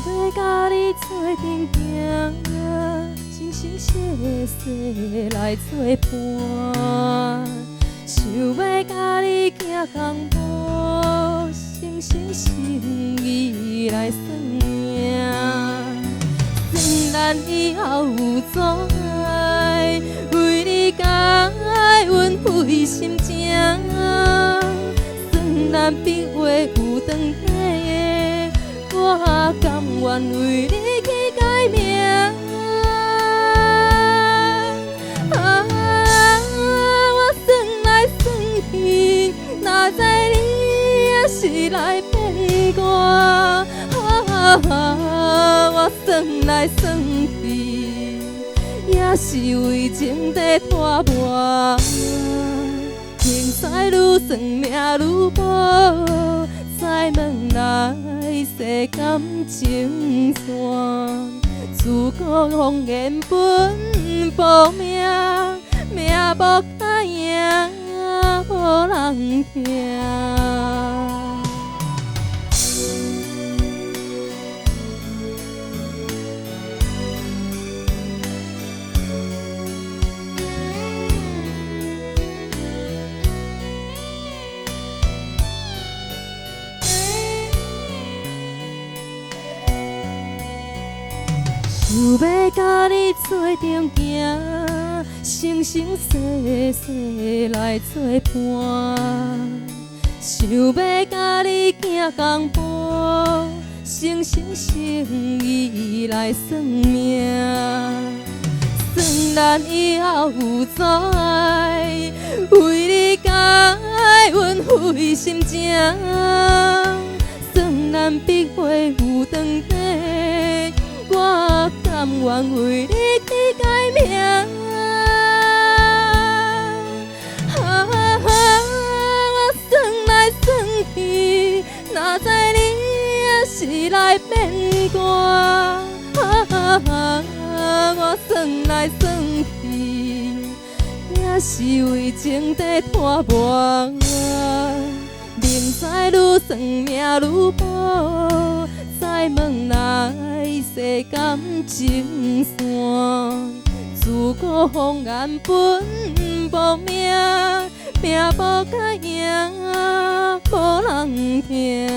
要甲你做阵行，生生世世来作伴。想要甲你行共步，生生世义来算命。算咱以后有怎爱，为你改阮费心情。算咱笔画有长短，我甘愿为你去改名。我算来算去，哪知你也是来骗我。我算来算去，也是为情在拖磨。情知愈算命愈薄，再问来世感情线。自古红颜本无命，命无甲赢，无人听。想要甲你做阵行，生生世世来作伴。想要甲你行共步，生生世义来算命。算咱以后有怎爱，为你改阮费心情。算咱笔画有长短，我甘愿为你去改名。我算来算去，哪知你也是来骗我。我算来算去，也是为情在拖磨。明知愈算命愈薄，再问来世感情线。自古红颜本无命，命无甲赢，无人听。